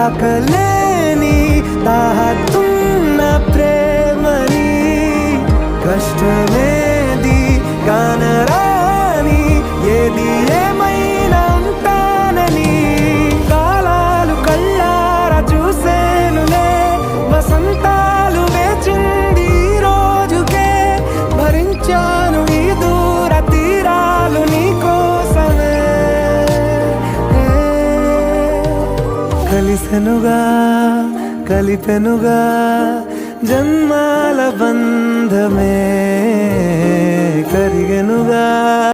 తాకలేని తాహతున్న ప్రేమని కష్టమేది కానరాని ఏది ఏమైనా ఉంటానని కాలాలు కళ్ళారా చూసేనులే వసంతాలు వేచింది ఈ రోజుకే భరించాను ఈ దూర తీరాలు నీ కోసమే కలిసెనుగా కలిపెనుగా జన్మాల బంధమే కరిగెనుగా